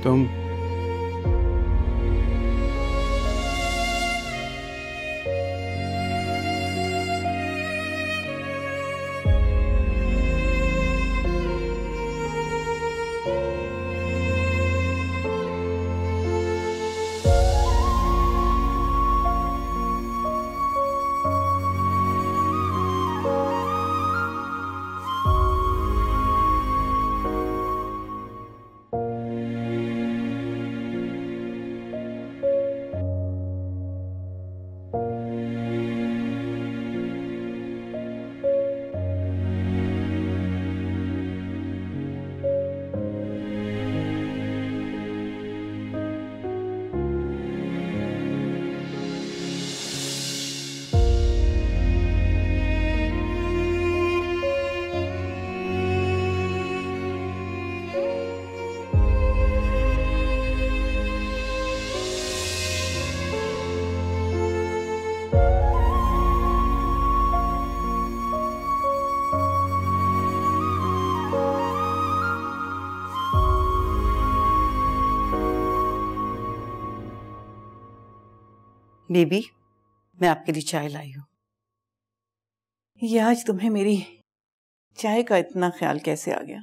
तुम बेबी, मैं आपके लिए चाय लाई हूँ। ये आज तुम्हें मेरी चाय का इतना ख्याल कैसे आ गया?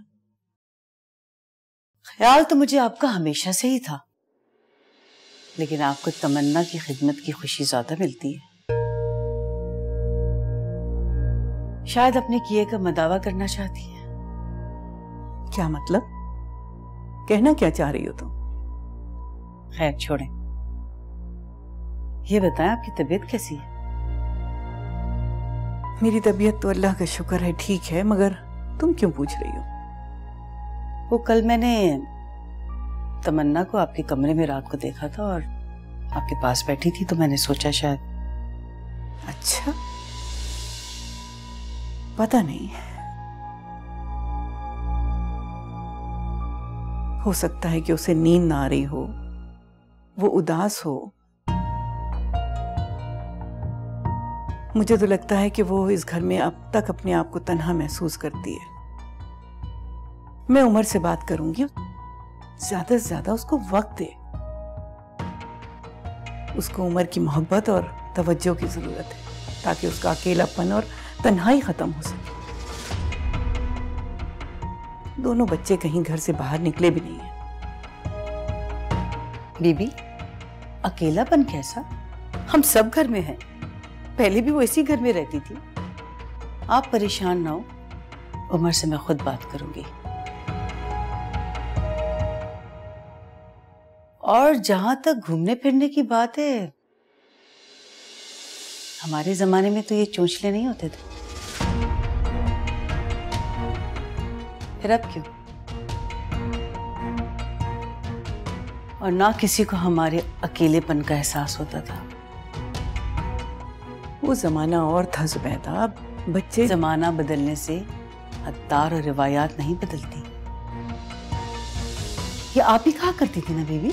ख्याल तो मुझे आपका हमेशा से ही था, लेकिन आपको तमन्ना की खिदमत की खुशी ज्यादा मिलती है। शायद अपने किए का मदावा करना चाहती है। क्या मतलब? कहना क्या चाह रही हो तुम? खैर छोड़ें, ये बताएं आपकी तबीयत कैसी है? मेरी तबीयत तो अल्लाह का शुक्र है ठीक है, मगर तुम क्यों पूछ रही हो? वो कल मैंने तमन्ना को आपके कमरे में रात को देखा था और आपके पास बैठी थी, तो मैंने सोचा शायद। अच्छा, पता नहीं, हो सकता है कि उसे नींद ना आ रही हो, वो उदास हो। मुझे तो लगता है कि वो इस घर में अब तक अपने आप को तन्हा महसूस करती है। मैं उमर से बात करूंगी, ज्यादा से ज्यादा उसको वक्त दे। उसको उमर की मोहब्बत और तवज्जो की जरूरत है, ताकि उसका अकेलापन और तन्हाई खत्म हो सके। दोनों बच्चे कहीं घर से बाहर निकले भी नहीं है। बीबी, अकेलापन कैसा? हम सब घर में हैं। पहले भी वो इसी घर में रहती थी। आप परेशान ना हो, उमर से मैं खुद बात करूंगी। और जहां तक घूमने फिरने की बात है, हमारे जमाने में तो ये चोंचले नहीं होते थे, फिर अब क्यों? और ना किसी को हमारे अकेलेपन का एहसास होता था। वो जमाना और था जुबैदा, अब बच्चे। जमाना बदलने से अत्तार और रिवायात नहीं बदलती। ये आप ही कहा करती थी ना बीबी?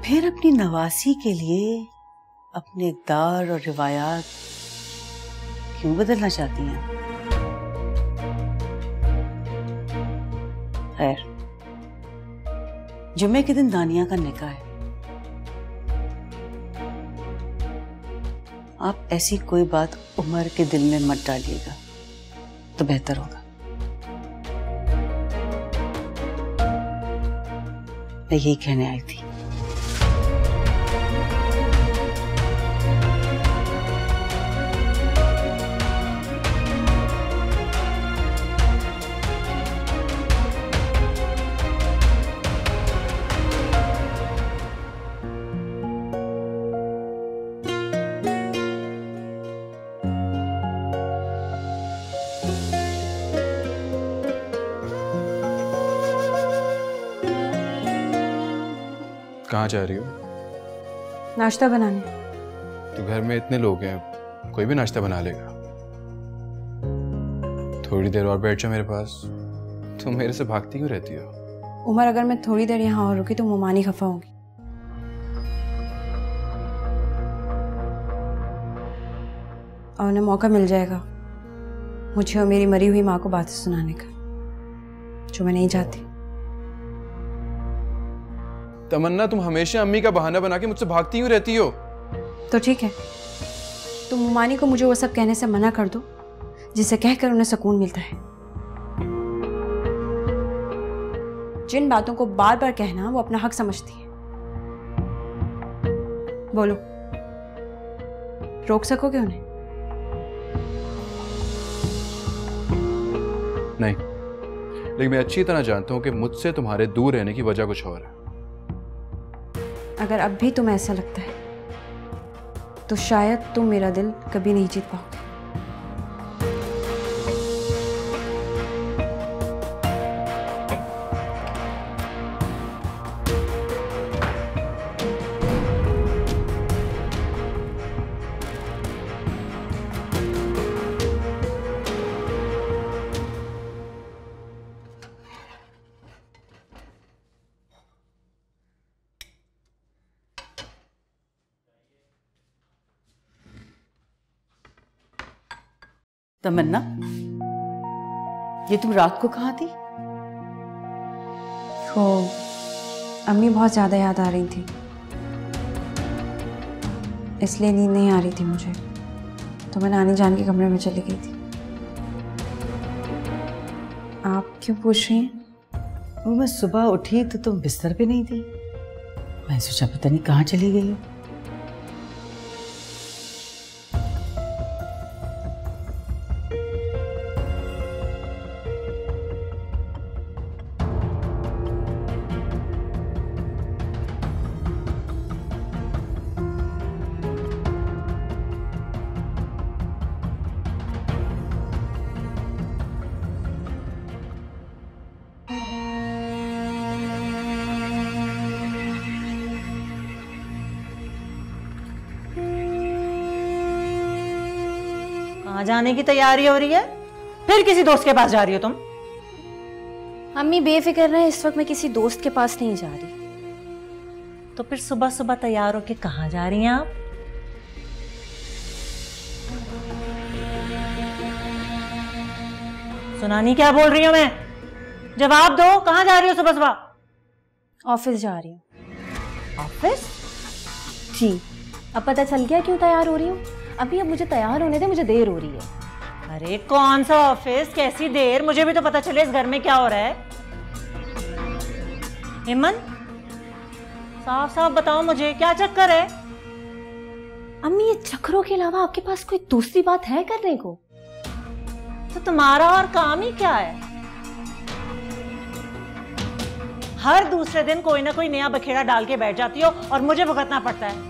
फिर अपनी नवासी के लिए अपने इक़दार और रिवायात क्यों बदलना चाहती हैं? खैर, जुम्मे के दिन दानिया का निकाह है। आप ऐसी कोई बात उमर के दिल में मत डालिएगा तो बेहतर होगा। मैं यही कहने आई थी। कहाँ जा रही हो? नाश्ता बनाने। तो घर में इतने लोग हैं, कोई भी नाश्ता बना लेगा। थोड़ी देर और बैठ जाओ मेरे पास। तुम मेरे से भागती क्यों रहती हो? उमर, अगर मैं थोड़ी देर यहाँ और रुकी तो मुमानी खफा होगी। और उन्हें मौका मिल जाएगा मुझे और मेरी मरी हुई माँ को बातें सुनाने का, जो मैं नहीं चाहती। तमन्ना, तुम हमेशा अम्मी का बहाना बना के मुझसे भागती क्यों रहती हो? तो ठीक है, तुम मुमानी को मुझे वो सब कहने से मना कर दो जिसे कहकर उन्हें सुकून मिलता है। जिन बातों को बार बार कहना वो अपना हक समझती है। बोलो, रोक सकोगे उन्हें? नहीं, लेकिन मैं अच्छी तरह जानता हूं कि मुझसे तुम्हारे दूर रहने की वजह कुछ और है। अगर अब भी तुम्हें ऐसा लगता है तो शायद तुम मेरा दिल कभी नहीं जीत पाओगे। तमन्ना, ये तुम रात को कहाँ थी? तो अम्मी बहुत ज्यादा याद आ रही थी, इसलिए नींद नहीं आ रही थी मुझे, तो मैं नानी जान के कमरे में चली गई थी। आप क्यों पूछ रही हैं? वो मैं सुबह उठी तो तुम बिस्तर पे नहीं थी। मैं सोचा पता नहीं कहाँ चली गई हो। कहाँ जाने की तैयारी हो रही है? फिर किसी दोस्त के पास जा रही हो तुम? अम्मी बेफिक्र रहे, इस वक्त मैं किसी दोस्त के पास नहीं जा रही। तो फिर सुबह सुबह तैयार होके कहाँ जा रही हैं आप? सुनानी क्या बोल रही हूं मैं? जवाब दो, कहाँ जा रही हो सुबह सुबह? ऑफिस जा रही हूँ। ऑफिस? जी, अब पता चल गया क्यों तैयार हो रही हूँ? अभी अब मुझे तैयार होने दे, मुझे देर हो रही है। अरे कौन सा ऑफिस, कैसी देर? मुझे भी तो पता चले इस घर में क्या हो रहा है। हेमंत, साफ साफ बताओ मुझे, क्या चक्कर है? अम्मी, ये चक्करों के अलावा आपके पास कोई दूसरी बात है करने को? तो तुम्हारा और काम ही क्या है? हर दूसरे दिन कोई ना कोई नया बखेड़ा डाल के बैठ जाती हो और मुझे भुगतना पड़ता है।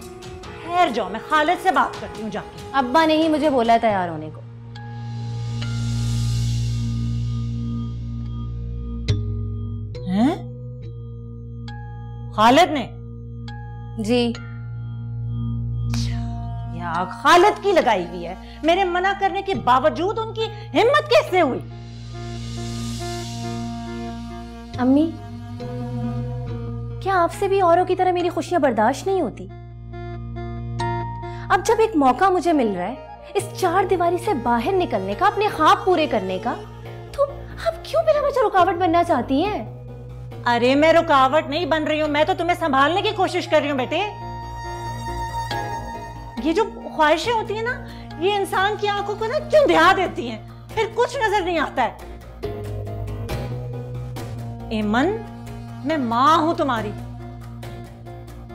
खैर जाओ, मैं खालिद से बात करती हूँ जाके। अब्बा ने ही मुझे बोला है तैयार होने को। हैं? खालिद ने? जी। या खालिद की लगाई हुई है। मेरे मना करने के बावजूद उनकी हिम्मत कैसे हुई? अम्मी, क्या आपसे भी औरों की तरह मेरी खुशियां बर्दाश्त नहीं होती? अब जब एक मौका मुझे मिल रहा है इस चार दीवारी से बाहर निकलने का, अपने ख्वाब पूरे करने का, तो अब क्यों बिना वजह रुकावट बनना चाहती हैं? अरे मैं रुकावट नहीं बन रही हूं, मैं तो तुम्हें संभालने की कोशिश कर रही हूं बेटे। ये जो ख्वाहिशें होती है ना, ये इंसान की आंखों को ना क्यों ध्या देती हैं, फिर कुछ नजर नहीं आता है। एमन, मैं मां हूं तुम्हारी,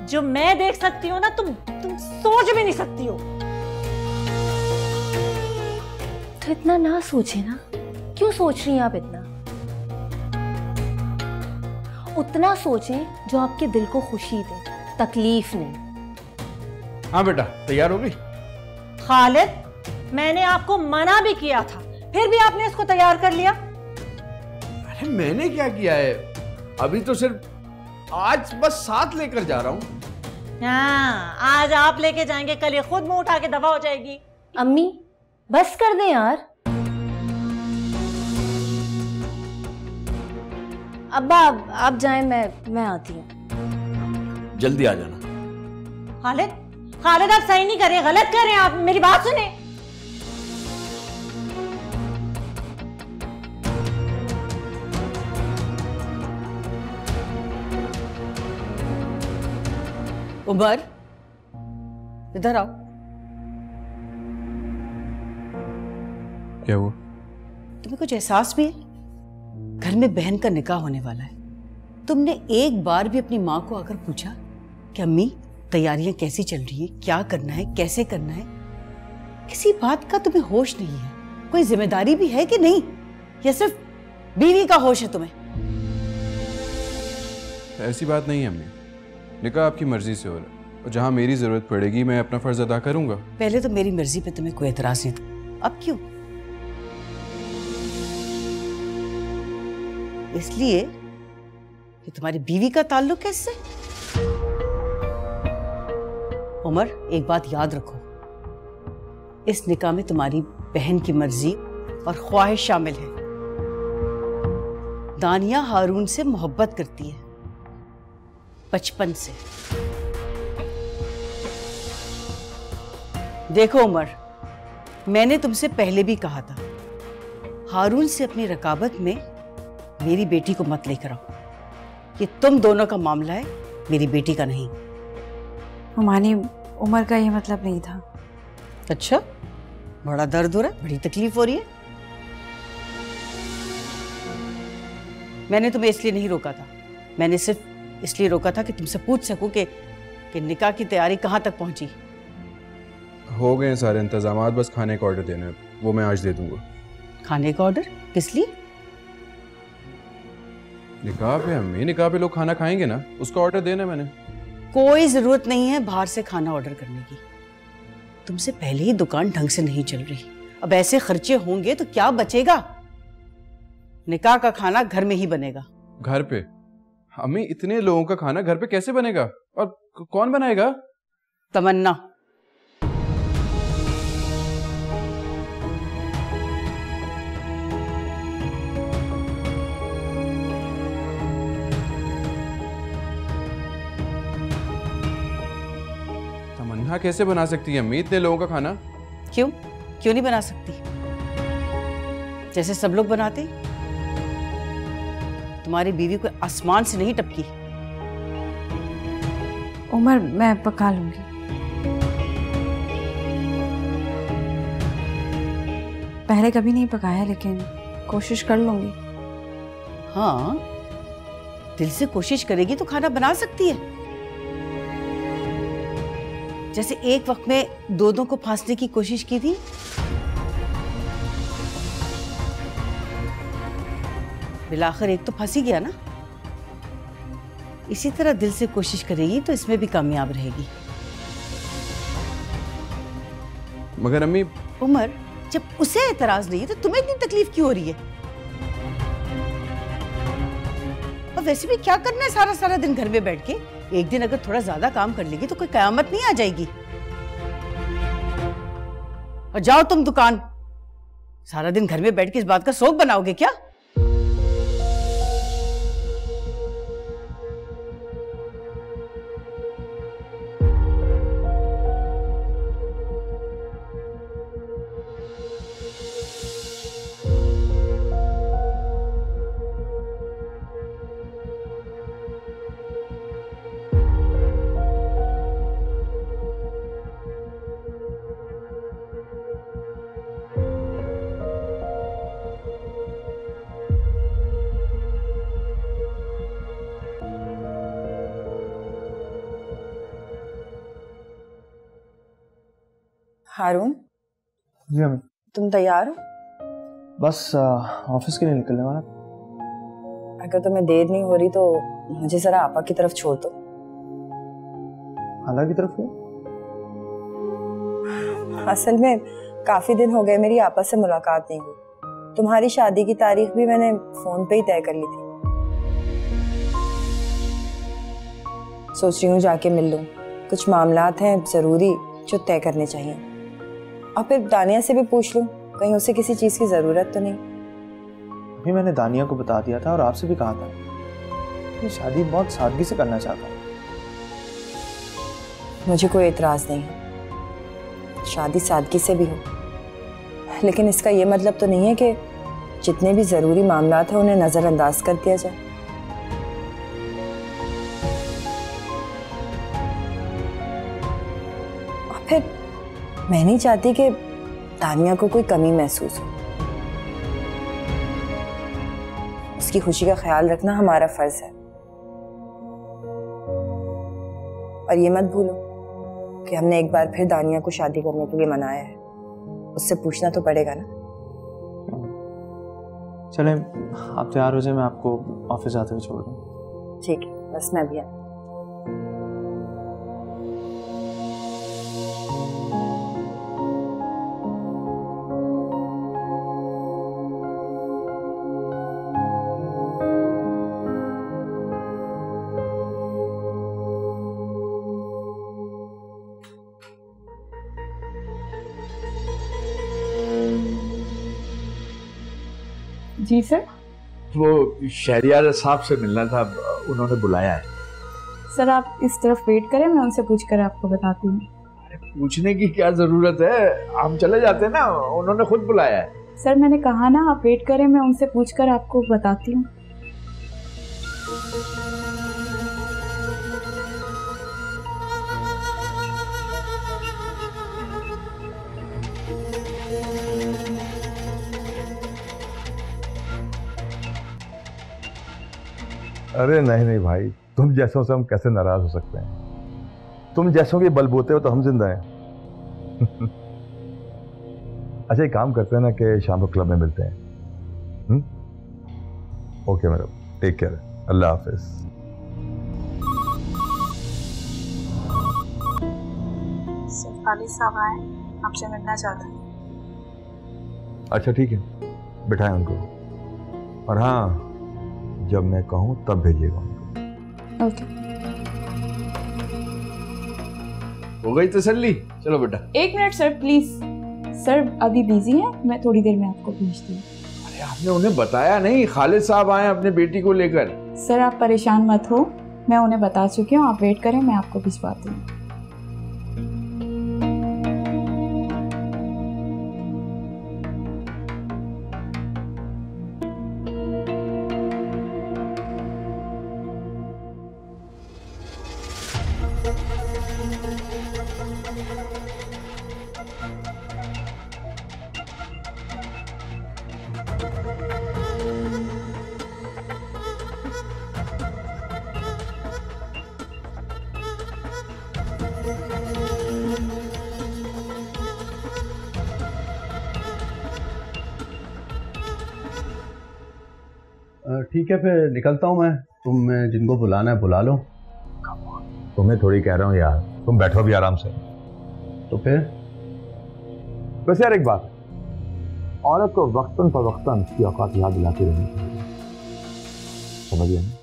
जो मैं देख सकती हूँ ना तुम सोच भी नहीं सकती हो। तो इतना ना सोचे ना, क्यों सोच रही हैं आप इतना? उतना सोचें जो आपके दिल को खुशी दे, तकलीफ नहीं। हाँ बेटा, तैयार हो गई? खालिद, मैंने आपको मना भी किया था, फिर भी आपने इसको तैयार कर लिया। अरे मैंने क्या किया है? अभी तो सिर्फ आज बस साथ लेकर जा रहा हूं। हाँ, आज आप लेके जाएंगे, कल ये खुद मुंह उठा के दबा हो जाएगी। अम्मी, बस कर दें यार। अब्बा, आप जाएं, मैं आती हूँ। जल्दी आ जाना। खालिद, आप सही नहीं कर रहे, गलत कर रहे हैं आप, मेरी बात सुने। उमर, इधर आओ। क्या हुआ? तुम्हें कुछ एहसास भी है? घर में बहन का निकाह होने वाला है। तुमने एक बार भी अपनी माँ को आकर पूछा कि अम्मी तैयारियां कैसी चल रही है, क्या करना है, कैसे करना है? किसी बात का तुम्हें होश नहीं है। कोई जिम्मेदारी भी है कि नहीं, या सिर्फ बीवी का होश है तुम्हें? ऐसी बात नहीं है अम्मी, निकाह आपकी मर्जी से हो रहा है और जहां मेरी जरूरत पड़ेगी मैं अपना फर्ज अदा करूंगा। पहले तो मेरी मर्जी पे तुम्हें कोई एतराज नहीं था, अब क्यों? इसलिए कि तुम्हारी बीवी का ताल्लुक कैसे? उमर, एक बात याद रखो, इस निकाह में तुम्हारी बहन की मर्जी और ख्वाहिश शामिल है। दानिया हारून से मोहब्बत करती है बचपन से। देखो उमर, मैंने तुमसे पहले भी कहा था, हारून से अपनी रकाबत में मेरी बेटी को मत लेकर आओ। ये तुम दोनों का मामला है, मेरी बेटी का नहीं। मानी, उमर का ये मतलब नहीं था। अच्छा, बड़ा दर्द हो रहा है, बड़ी तकलीफ हो रही है। मैंने तुम्हें इसलिए नहीं रोका था, मैंने सिर्फ इसलिए रोका था कि तुमसे पूछ सकूं कि निकाह की तैयारी कहां तक पहुंची। हो गए हैं सारे इंतजामात, बस खाने का ऑर्डर देना है, वो मैं आज दे दूंगा। खाने का ऑर्डर? किस लिए? निकाह पे अम्मी, निकाह पे लोग खाना खाएंगे ना, उसका ऑर्डर देना है मैंने। कोई जरूरत नहीं है बाहर से खाना ऑर्डर करने की। तुमसे पहले ही दुकान ढंग से नहीं चल रही, अब ऐसे खर्चे होंगे तो क्या बचेगा? निकाह का खाना घर में ही बनेगा। घर पे? अम्मी, इतने लोगों का खाना घर पे कैसे बनेगा और कौन बनाएगा? तमन्ना। तमन्ना कैसे बना सकती है अम्मी इतने लोगों का खाना? क्यों नहीं बना सकती? जैसे सब लोग बनाते। तुम्हारी बीवी कोई आसमान से नहीं टपकी। उमर, मैं पका लूंगी। पहले कभी नहीं पकाया, लेकिन कोशिश कर लूंगी। हाँ, दिल से कोशिश करेगी तो खाना बना सकती है। जैसे एक वक्त में दो को फांसने की कोशिश की थी। बिलाखिर एक तो फंस ही गया ना। इसी तरह दिल से कोशिश करेगी तो इसमें भी कामयाब रहेगी। मगर अम्मी। उमर, जब उसे एतराज नहीं है तो तुम्हें इतनी तकलीफ क्यों हो रही है? और वैसे भी क्या करना है सारा सारा दिन घर में बैठ के? एक दिन अगर थोड़ा ज्यादा काम कर लेगी तो कोई कयामत नहीं आ जाएगी। और जाओ तुम दुकान, सारा दिन घर में बैठ के इस बात का शौक बनाओगे क्या? हारून, जी अम्मी। तुम तैयार हो? बस ऑफिस के लिए निकलने वाला। अगर तुम्हें देर नहीं हो रही तो मुझे जरा आपा की तरफ छोड़ दो। खाला की तरफ है? असल में काफी दिन हो गए मेरी आपा से मुलाकात नहीं हुई। तुम्हारी शादी की तारीख भी मैंने फोन पे ही तय कर ली थी। सोच रही हूँ जाके मिल लूं। कुछ मामलात हैं जरूरी जो तय करने चाहिए। और फिर दानिया से भी पूछ लूं, कहीं उसे किसी चीज की जरूरत तो नहीं। अभी मैंने दानिया को बता दिया था और आपसे भी कहा था, ये शादी बहुत सादगी से करना चाहता हूँ। मुझे कोई एतराज नहीं है, शादी सादगी से भी हो, लेकिन इसका ये मतलब तो नहीं है कि जितने भी जरूरी मामलात हैं उन्हें नजरअंदाज कर दिया जाए। और फिर मैं नहीं चाहती कि तानिया को कोई कमी महसूस हो। उसकी खुशी का ख्याल रखना हमारा फर्ज है। और ये मत भूलो कि हमने एक बार फिर दानिया को शादी करने के लिए मनाया है। उससे पूछना तो पड़ेगा ना। चलें, आप तैयार हो जाए, मैं आपको ऑफिस जाते हुए छोड़ दूँ। ठीक है, बस मैं भी आ। जी सर। वो शहरियार साहब से मिलना था, उन्होंने बुलाया है। सर आप इस तरफ वेट करें, मैं उनसे पूछकर आपको बताती हूँ। पूछने की क्या जरूरत है, हम चले जाते हैं ना, उन्होंने खुद बुलाया है। सर मैंने कहा ना आप वेट करें, मैं उनसे पूछकर आपको बताती हूँ। अरे नहीं नहीं भाई, तुम जैसों से हम कैसे नाराज हो सकते हैं? तुम जैसों के बलबूते हो तो हम जिंदा हैं। अच्छा एक काम करते हैं ना कि शाम को क्लब में मिलते हैं। ओके मैडम, टेक केयर, अल्लाह हाफिज। सर खालिद साहब आए, आपसे मिलना चाहते हैं। अच्छा ठीक है, बिठाएं उनको, और हाँ जब मैं कहूँ तब भेजिएगा उनको। ओके। हो गई तसल्ली? चलो बेटा। एक मिनट सर प्लीज। सर अभी बिजी हैं, मैं थोड़ी देर में आपको भेजती हूँ। अरे आपने उन्हें बताया नहीं, खालिद साहब आए अपने बेटी को लेकर। सर आप परेशान मत हो, मैं उन्हें बता चुकी हूँ, आप वेट करें, मैं आपको भिजवाती हूँ। ठीक है फिर निकलता हूँ मैं, तुम जिनको बुलाना है बुला लो। तुम्हें थोड़ी कह रहा हूँ यार, तुम बैठो भी आराम से। तो फिर बस यार एक बात, औरत को वक्तन फवक्तन उसकी औकात याद दिलाती रहनी चाहिए, समझिए ना?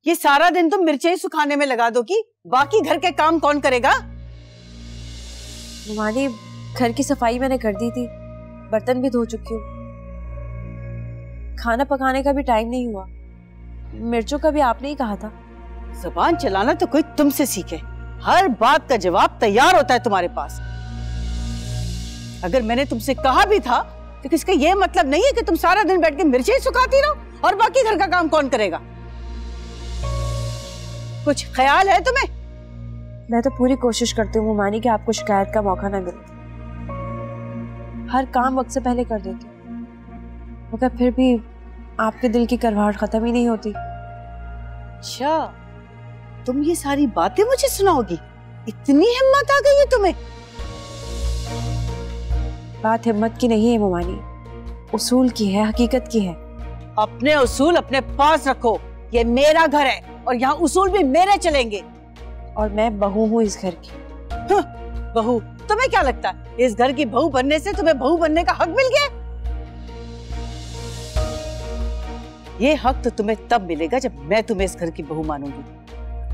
ये सारा दिन तुम मिर्चें ही सुखाने में लगा दो कि बाकी घर के काम कौन करेगा? ममानी घर की सफाई मैंने कर दी थी, बर्तन भी धो चुकी हूँ, खाना पकाने का भी टाइम नहीं हुआ। मिर्चों का भी आपने ही कहा था। जुबान चलाना तो कोई तुमसे सीखे, हर बात का जवाब तैयार होता है तुम्हारे पास। अगर मैंने तुमसे कहा भी था तो इसका ये मतलब नहीं है कि तुम सारा दिन बैठ के मिर्चें ही सुखाती रहो और बाकी घर का काम कौन करेगा। कुछ ख्याल है तुम्हें? मैं तो पूरी कोशिश करती हूँ ममानी कि आपको शिकायत का मौका ना मिले, हर काम वक्त से पहले कर देती हूँ, मगर फिर भी आपके दिल की करवाहट खत्म ही नहीं होती। अच्छा, तुम ये सारी बातें मुझे सुनाओगी? इतनी हिम्मत आ गई है तुम्हें? बात हिम्मत की नहीं है ममानी, उसूल की है, हकीकत की है। अपने उसूल अपने पास रखो, ये मेरा घर है और यहाँ उसूल भी मेरे चलेंगे। और मैं बहू हूँ इस घर की। बहू? तुम्हें क्या लगता है इस घर की बहू बनने से तुम्हें बहू बनने का हक मिल गया? ये हक तो तुम्हें तब मिलेगा जब मैं तुम्हें इस घर की बहू मानूंगी,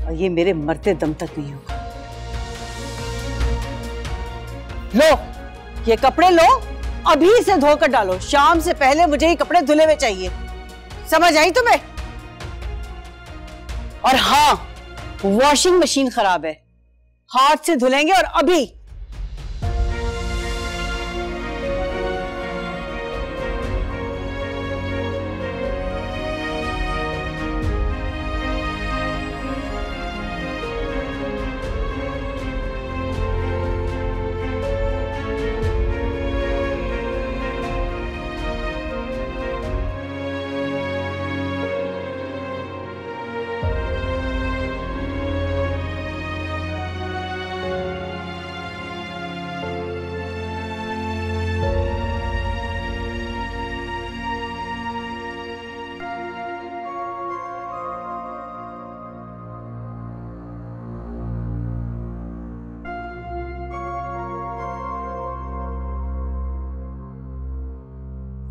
और ये मेरे मरते दम तक नहीं होगा। लो ये कपड़े लो, अभी से धोकर डालो, शाम से पहले मुझे ये कपड़े धुले हुए चाहिए, समझ आई तुम्हें? और हाँ, वॉशिंग मशीन खराब है, हाथ से धुलेंगे और अभी।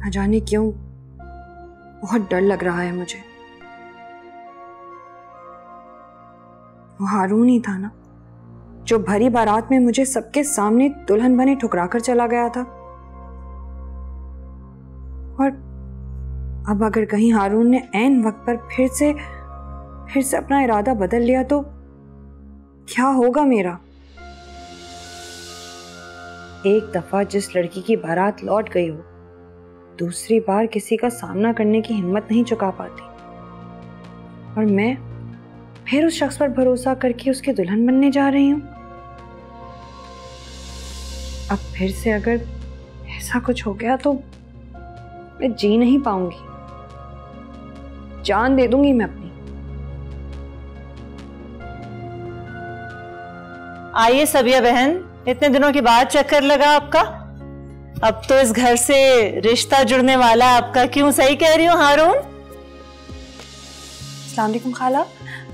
न जाने क्यों बहुत डर लग रहा है मुझे। वो हारून ही था ना जो भरी बारात में मुझे सबके सामने दुल्हन बने ठुकरा कर चला गया था। और अब अगर कहीं हारून ने ऐन वक्त पर फिर से अपना इरादा बदल लिया तो क्या होगा मेरा। एक दफा जिस लड़की की बारात लौट गई हो, दूसरी बार किसी का सामना करने की हिम्मत नहीं चुका पाती, और मैं फिर उस शख्स पर भरोसा करके उसकी दुल्हन बनने जा रही हूं। अब फिर से अगर ऐसा कुछ हो गया तो मैं जी नहीं पाऊंगी, जान दे दूंगी मैं अपनी। आइए सबिया बहन, इतने दिनों के बाद चक्कर लगा आपका। अब तो इस घर से रिश्ता जुड़ने वाला आपका, क्यों सही कह रही हो हारून? अस्सलाम वालेकुम खाला।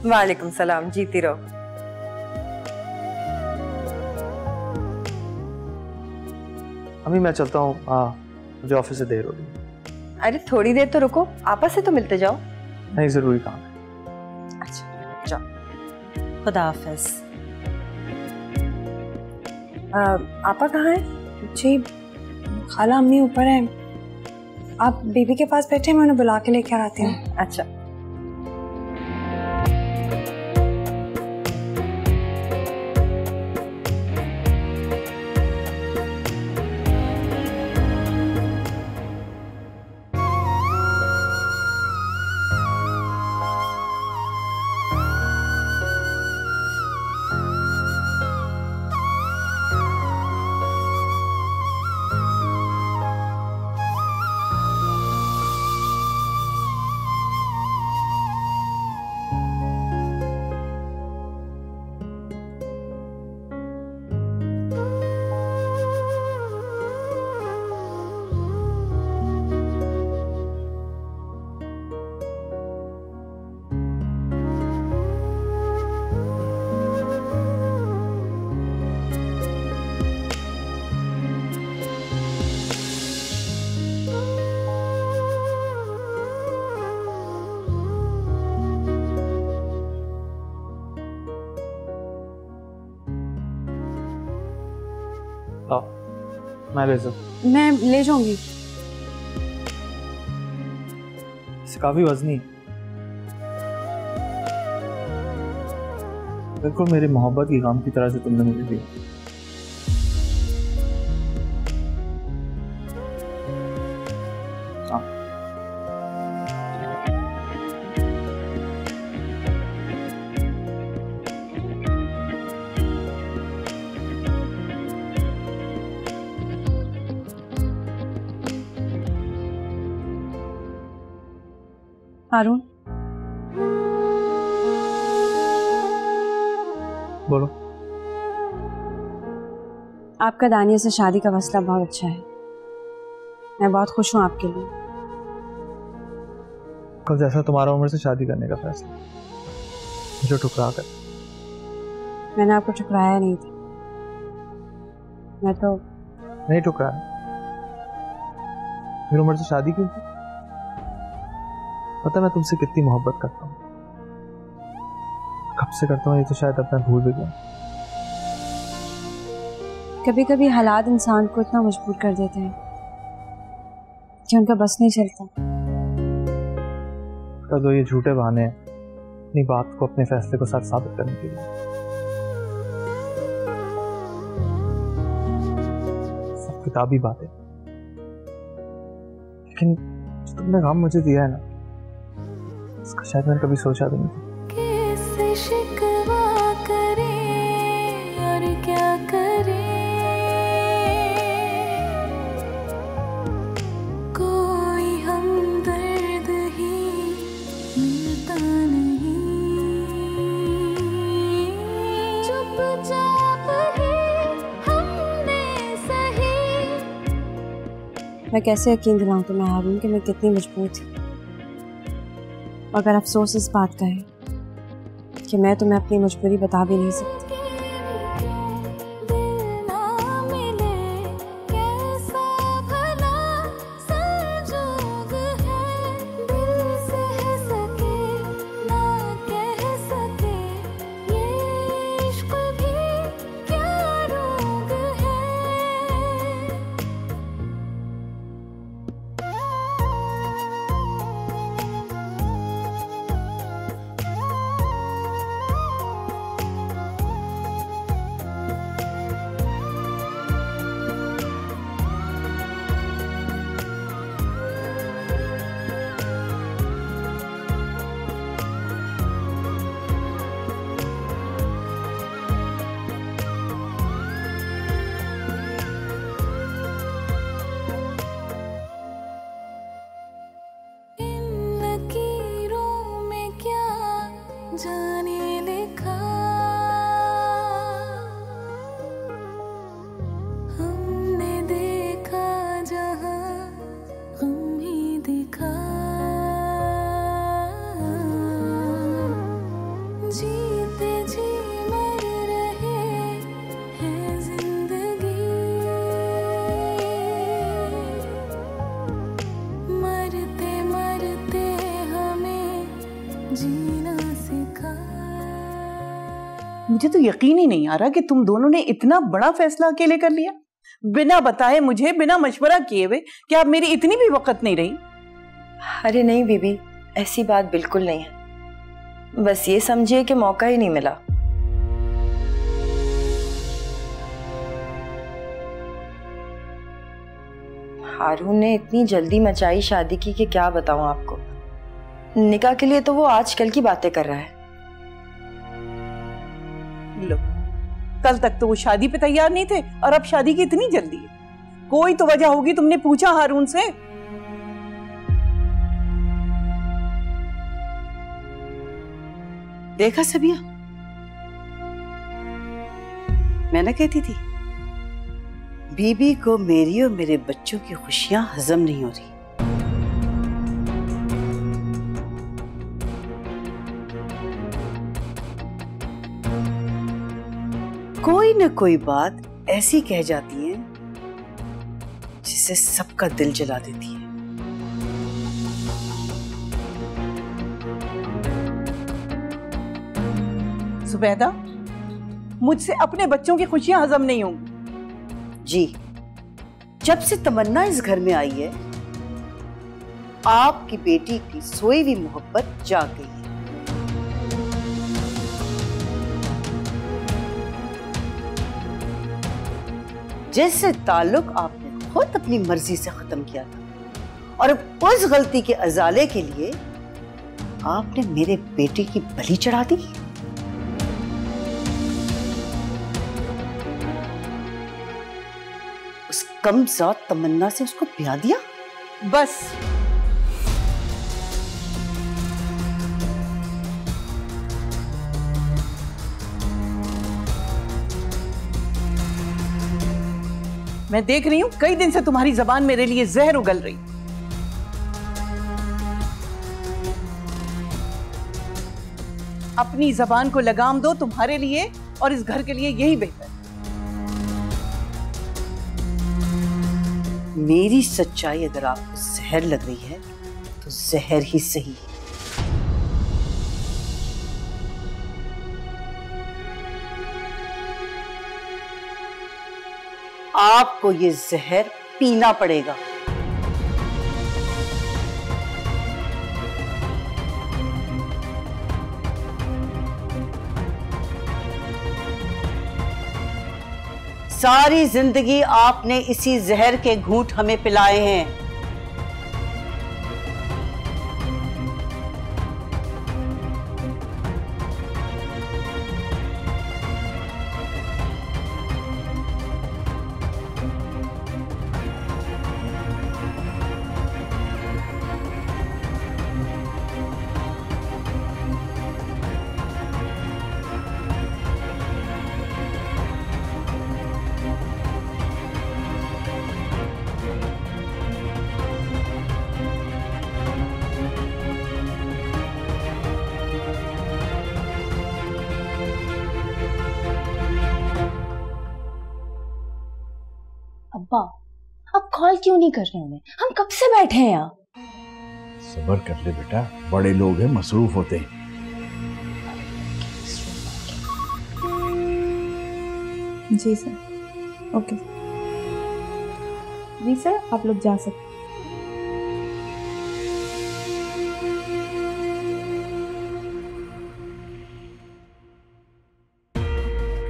वालेकुम सलाम, जीती रहो। अम्मी मैं चलता हूँ, मुझे ऑफिस से देर हो रही। अरे थोड़ी देर तो रुको, आपस से तो मिलते जाओ। नहीं, जरूरी काम है। अच्छा जाओ। खुदा हाफिज। आपा कहाँ है? जी खाला अम्मी ऊपर है, आप बेबी के पास बैठे, मैं उन्हें बुला के लेकर आती हूँ। अच्छा। मैं ले जाऊंगी। इसे काफी वजनी, बिल्कुल मेरी मोहब्बत की काम की तरह से तुमने मुझे दिया। हारून, बोलो। आपका दानिया से शादी का मसला बहुत अच्छा है, मैं बहुत खुश हूँ आपके लिए। कल जैसा तुम्हारा उम्र से शादी करने का फैसला मुझे ठुकरा कर। मैंने आपको ठुकराया नहीं था, मैं तो नहीं ठुकराया। मेरी उम्र से शादी क्यों की? पता मैं तुमसे कितनी मोहब्बत करता हूँ, कब से करता हूँ ये तो शायद अब मैं भूल भी गया। कभी कभी हालात इंसान को इतना मजबूर कर देते हैं कि उनका बस नहीं चलता। तो ये झूठे बहाने, अपनी बात को, अपने फैसले को सच साबित करने के लिए। सब किताबी बातें, लेकिन तुमने काम मुझे दिया है ना, इसका शायद मैंने कभी सोचा भी नहीं। कैसे शिकवा करें और क्या करें, कोई हमदर्द ही मिलता नहीं, चुपचाप ही हमने सही। मैं कैसे यकीन दिलाऊं तुम्हें हारून कि मैं कितनी मजबूर थी, मगर अफसोस इस बात का है कि मैं तुम्हें अपनी मजबूरी बता भी नहीं सकती। जाने लिखा हमने देखा जहां गम ही दिखा, जीते जी मर रहे हैं जिंदगी, मरते मरते हमें जीना सिखा। मुझे तो यकीन ही नहीं आ रहा कि तुम दोनों ने इतना बड़ा फैसला अकेले कर लिया, बिना बताए मुझे, बिना मशवरा किए हुए। क्या अब मेरी इतनी भी वक्त नहीं रही? अरे नहीं बीबी, ऐसी बात बिल्कुल नहीं है, बस ये समझिए कि मौका ही नहीं मिला। हारून ने इतनी जल्दी मचाई शादी की कि क्या बताऊं आपको। निकाह के लिए तो वो आजकल की बातें कर रहा है। लो, कल तक तो वो शादी पे तैयार नहीं थे और अब शादी की इतनी जल्दी है। कोई तो वजह होगी, तुमने पूछा हारून से? देखा सबिया, मैं ना कहती थी बीबी को मेरी और मेरे बच्चों की खुशियां हजम नहीं हो रही। कोई न कोई बात ऐसी कह जाती है जिससे सबका दिल जला देती है। सुबैदा, मुझसे अपने बच्चों की खुशियां हजम नहीं होंगी। जी, जब से तमन्ना इस घर में आई है, आपकी बेटी की सोई हुई मोहब्बत जाग गई है। जैसे ताल्लुक आपने खुद अपनी मर्जी से खत्म किया था, और अब उस गलती के अजाले के लिए आपने मेरे बेटे की बलि चढ़ा दी। उस कमज़ात तमन्ना से उसको ब्याह दिया। बस मैं देख रही हूं कई दिन से तुम्हारी जबान मेरे लिए जहर उगल रही। अपनी जबान को लगाम दो, तुम्हारे लिए और इस घर के लिए यही बेहतर। मेरी सच्चाई अगर आपको जहर लग रही है तो जहर ही सही। आपको ये जहर पीना पड़ेगा। सारी जिंदगी आपने इसी जहर के घूंट हमें पिलाए हैं। अब्बा, अब कॉल क्यों नहीं कर रहे उन्हें? हम कब से बैठे हैं यहाँ। सब्र कर ले बेटा, बड़े लोग हैं, मसरूफ होते हैं। जी सर, ओके जी सर, आप लोग जा सकते।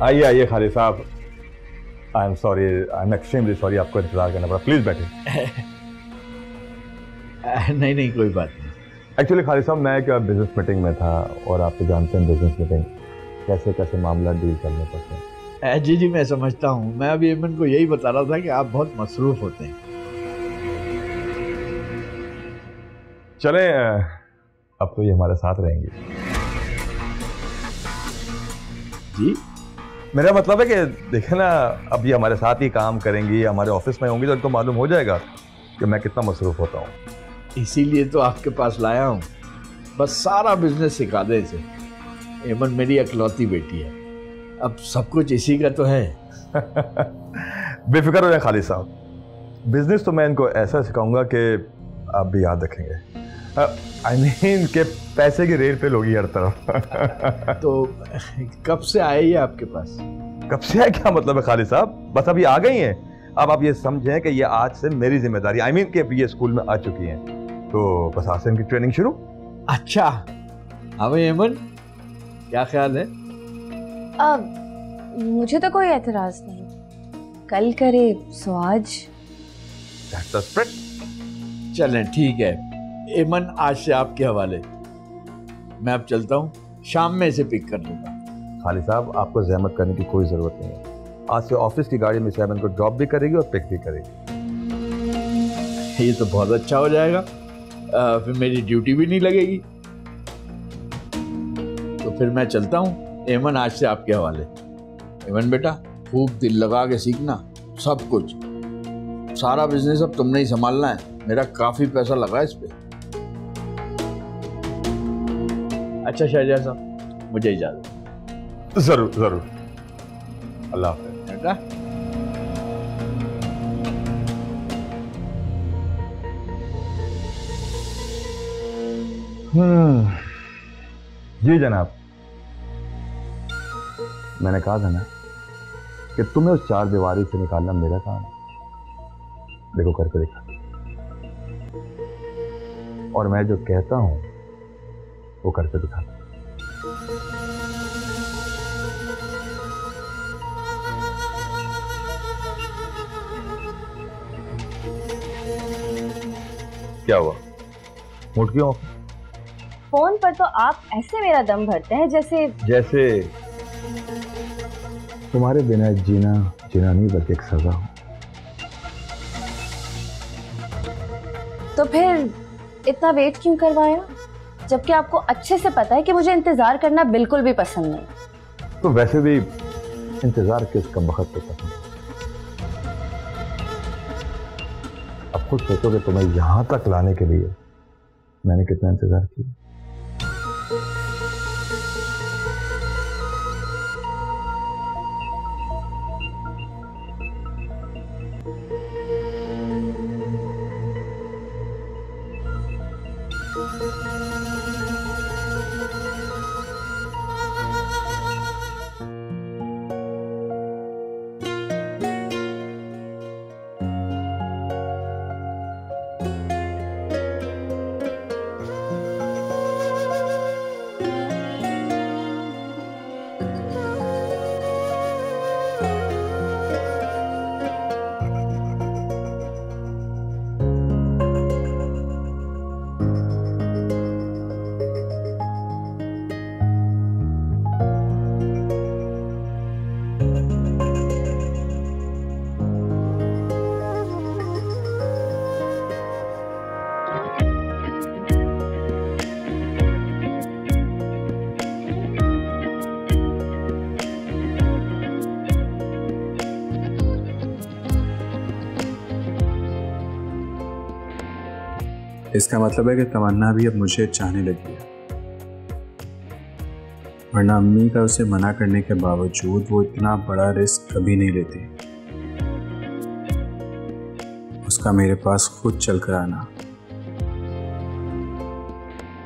आइए आइए खालिद साहब, I am sorry, I am extremely sorry, आपको इंतजार करना पड़ा। प्लीज बैठे। नहीं नहीं कोई बात नहीं। एक्चुअली खालिद साहब मैं एक बिजनेस मीटिंग में था और आप तो जानते हैं बिजनेस मीटिंग कैसे कैसे मामला डील करने पड़ते हैं। जी जी मैं समझता हूँ। मैं अभी एमन को यही बता रहा था कि आप बहुत मसरूफ होते हैं। चले अब तो ये हमारे साथ रहेंगे। जी मेरा मतलब है कि देखे ना, अब ये हमारे साथ ही काम करेंगी, हमारे ऑफिस में होंगी तो इनको मालूम हो जाएगा कि मैं कितना मसरूफ होता हूँ। इसीलिए तो आपके पास लाया हूँ, बस सारा बिजनेस सिखा दे इसे। एमन मेरी इकलौती बेटी है, अब सब कुछ इसी का तो है। बेफिक्र हो जाए खालिद साहब, बिजनेस तो मैं इनको ऐसा सिखाऊंगा कि आप भी याद रखेंगे। आई मीन के पैसे की रेट पे लोगी हर तरफ। तो कब से आए ये आपके पास? कब से आए क्या मतलब है खालिद साहब, बस अभी आ गई हैं। अब आप ये समझें कि ये आज से मेरी जिम्मेदारी, आई मीन कि ये स्कूल में आ चुकी हैं, तो बस आज से इनकी ट्रेनिंग शुरू। अच्छा हाँ भाई एमन, क्या ख्याल है? अब मुझे तो कोई एतराज नहीं, कल करे सो आज। चलें ठीक है, एमन आज से आपके हवाले। मैं अब चलता हूँ, शाम में इसे पिक कर लूँगा। खालिद साहब आपको जहमत करने की कोई ज़रूरत नहीं है, आज से ऑफिस की गाड़ी में से एमन को ड्रॉप भी करेगी और पिक भी करेगी। ये तो बहुत अच्छा हो जाएगा, फिर मेरी ड्यूटी भी नहीं लगेगी। तो फिर मैं चलता हूँ, एमन आज से आपके हवाले। एमन बेटा खूब दिल लगा के सीखना सब कुछ, सारा बिजनेस अब तुमने ही संभालना है, मेरा काफ़ी पैसा लगा इस पे। अच्छा शहजाद साहब मुझे इजाजत। जरूर जरूर, अल्लाह हाफ़िज़ बेटा। जी जनाब, मैंने कहा था ना कि तुम्हें उस चार दीवारी से निकालना मेरा काम है। देखो करके देखा, और मैं जो कहता हूं वो करके दिखाता। क्या हुआ, मूड क्यों? फोन पर तो आप ऐसे मेरा दम भरते हैं जैसे तुम्हारे बिना जीना जीना नहीं बल्कि एक सजा हो। तो फिर इतना वेट क्यों करवाया, जबकि आपको अच्छे से पता है कि मुझे इंतजार करना बिल्कुल भी पसंद नहीं। तो वैसे भी इंतजार किस कम वक्त पे पसंद है। अब खुद सोचो कि तुम्हें यहां तक लाने के लिए मैंने कितना इंतजार किया। इसका मतलब है कि तमन्ना भी अब मुझे चाहने लगी है, वरना अम्मी का उसे मना करने के बावजूद वो इतना बड़ा रिस्क कभी नहीं लेती। उसका मेरे पास खुद चल कर आना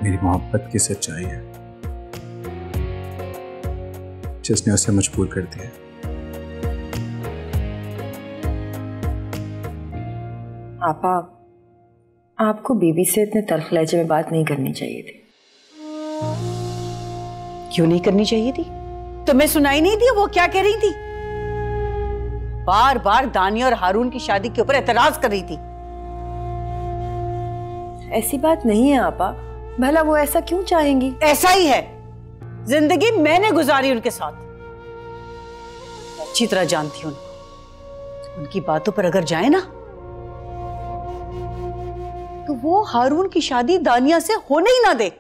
मेरी मोहब्बत की सच्चाई है जिसने उसे मजबूर कर दिया। आपा, आपको बीबी से इतने तल्ख लहजे में बात नहीं करनी चाहिए थी। क्यों नहीं करनी चाहिए थी? तुम्हें सुनाई नहीं दी वो क्या कह रही थी? बार बार दानिया और हारून की शादी के ऊपर एतराज कर रही थी। ऐसी बात नहीं है आपा, भला वो ऐसा क्यों चाहेंगी? ऐसा ही है, जिंदगी मैंने गुजारी उनके साथ, अच्छी तरह जानती हूं उनको। उनकी बातों पर अगर जाए ना तो वो हारून की शादी दानिया से होने ही ना दे।